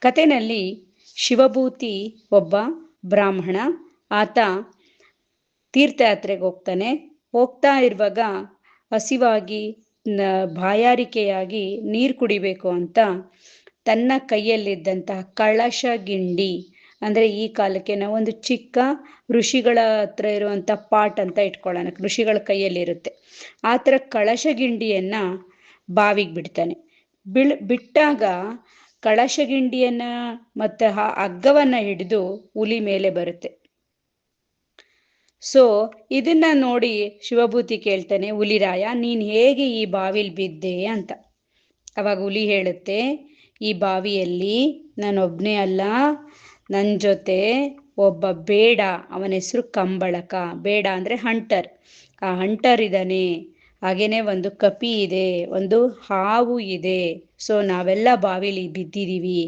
ಕಥೆನಲ್ಲಿ ಶಿವಭೂತಿ ಒಬ್ಬ ಬ್ರಾಹ್ಮಣ. ಆತ ತೀರ್ಥಯಾತ್ರೆಗೆ ಹೋಗ್ತಾ ಇರುವಾಗ ಹಸಿವಾಗಿ ಬಾಯಾರಿಕೆಯಾಗಿ ನೀರು ಕುಡಿಬೇಕು ಅಂತ ತನ್ನ ಕೈಯಲ್ಲಿದ್ದಂತಹ ಕಳಶ ಗಿಂಡಿ, ಅಂದ್ರೆ ಈ ಕಾಲಕ್ಕೆ ನಾವೊಂದು ಚಿಕ್ಕ ಋಷಿಗಳ ಹತ್ರ ಇರುವಂತ ಪಾಟ್ ಅಂತ ಇಟ್ಕೊಳ್ಳೋಣ, ಋಷಿಗಳ ಕೈಯಲ್ಲಿರುತ್ತೆ ಆ ಥರ ಕಳಶ ಗಿಂಡಿಯನ್ನ ಬಾವಿಗೆ ಬಿಡ್ತಾನೆ. ಬಿಟ್ಟಾಗ ಕಳಶಗಿಂಡಿಯನ್ನ ಮತ್ತೆ ಆ ಹಗ್ಗವನ್ನ ಹಿಡಿದು ಹುಲಿ ಮೇಲೆ ಬರುತ್ತೆ. ಸೊ ಇದನ್ನ ನೋಡಿ ಶಿವಭೂತಿ ಕೇಳ್ತಾನೆ, ಹುಲಿರಾಯ ನೀನ್ ಹೇಗೆ ಈ ಬಾವಿಲ್ ಬಿದ್ದೆ ಅಂತ. ಅವಾಗ ಹುಲಿ ಹೇಳುತ್ತೆ, ಈ ಬಾವಿಯಲ್ಲಿ ನಾನೊಬ್ನೇ ಅಲ್ಲ, ನನ್ನ ಜೊತೆ ಒಬ್ಬ ಬೇಡ, ಅವನ ಹೆಸರು ಕಂಬಳಕ. ಬೇಡ ಅಂದ್ರೆ ಹಂಟರ್. ಆ ಹಂಟರ್ ಇದ್ದಾನೆ, ಹಾಗೇನೆ ಒಂದು ಕಪಿ ಇದೆ, ಒಂದು ಹಾವು ಇದೆ. ಸೊ ನಾವೆಲ್ಲ ಬಾವಿಲಿ ಬಿದ್ದಿದೀವಿ.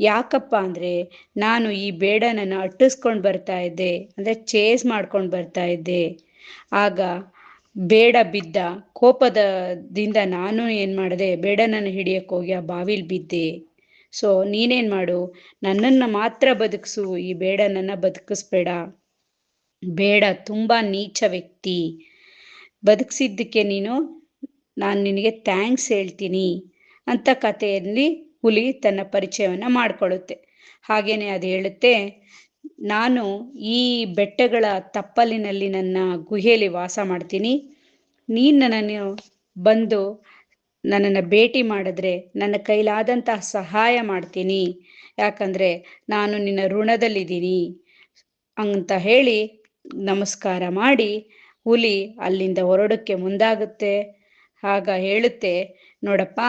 ಯಾಕಪ್ಪ ಅಂದ್ರೆ ನಾನು ಈ ಬೇಡನನ್ನು ಅಟ್ಟಿಸ್ಕೊಂಡು ಬರ್ತಾ ಇದ್ದೆ, ಅಂದ್ರೆ ಚೇಸ್ ಮಾಡ್ಕೊಂಡು ಬರ್ತಾ ಇದ್ದೆ. ಆಗ ಬೇಡ ಬಿದ್ದ ಕೋಪದಿಂದ ನಾನು ಏನ್ ಮಾಡಿದೆ, ಬೇಡನನ್ನು ಹಿಡಿಯಕ್ಕೆ ಹೋಗಿ ಆ ಬಾವಿಲಿ ಬಿದ್ದೆ. ಸೊ ನೀನೇನ್ ಮಾಡು, ನನ್ನನ್ನು ಮಾತ್ರ ಬದುಕಿಸು, ಈ ಬೇಡನನ್ನ ಬದುಕಿಸ್ಬೇಡ. ಬೇಡ ತುಂಬಾ ನೀಚ ವ್ಯಕ್ತಿ, ಬದುಕಿಸಿದ್ದಕ್ಕೆ ನಾನು ನಿನಗೆ ಥ್ಯಾಂಕ್ಸ್ ಹೇಳ್ತೀನಿ ಅಂತ ಕಥೆಯಲ್ಲಿ ಹುಲಿ ತನ್ನ ಪರಿಚಯವನ್ನ ಮಾಡಿಕೊಳ್ಳುತ್ತೆ. ಹಾಗೇನೆ ಅದು ಹೇಳುತ್ತೆ, ನಾನು ಈ ಬೆಟ್ಟಗಳ ತಪ್ಪಲಿನಲ್ಲಿ ನನ್ನ ಗುಹೆಯಲ್ಲಿ ವಾಸ ಮಾಡ್ತೀನಿ. ನೀನು ನನ್ನನ್ನು ಬಂದು ನನ್ನನ್ನು ಭೇಟಿ ಮಾಡಿದ್ರೆ ನನ್ನ ಕೈಲಾದಂತಹ ಸಹಾಯ ಮಾಡ್ತೀನಿ, ಯಾಕಂದ್ರೆ ನಾನು ನಿನ್ನ ಋಣದಲ್ಲಿದ್ದೀನಿ ಅಂತ ಹೇಳಿ ನಮಸ್ಕಾರ ಮಾಡಿ ಹುಲಿ ಅಲ್ಲಿಂದ ಹೊರಡಕ್ಕೆ ಮುಂದಾಗುತ್ತೆ. ಆಗ ಹೇಳುತ್ತೆ, ನೋಡಪ್ಪ,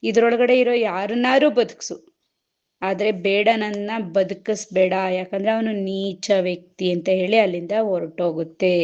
ಇದ್ರೊಳಗಡೆ ಇರೋ ಯಾರನ್ನಾರು ಬದುಕ್ಸು, ಆದ್ರೆ ಬೇಡನನ್ನ ಬದುಕಿಸ್ಬೇಡ, ಯಾಕಂದ್ರೆ ಅವನು ನೀಚ ವ್ಯಕ್ತಿ ಅಂತ ಹೇಳಿ ಅಲ್ಲಿಂದ ಹೊರಟೋಗುತ್ತೆ.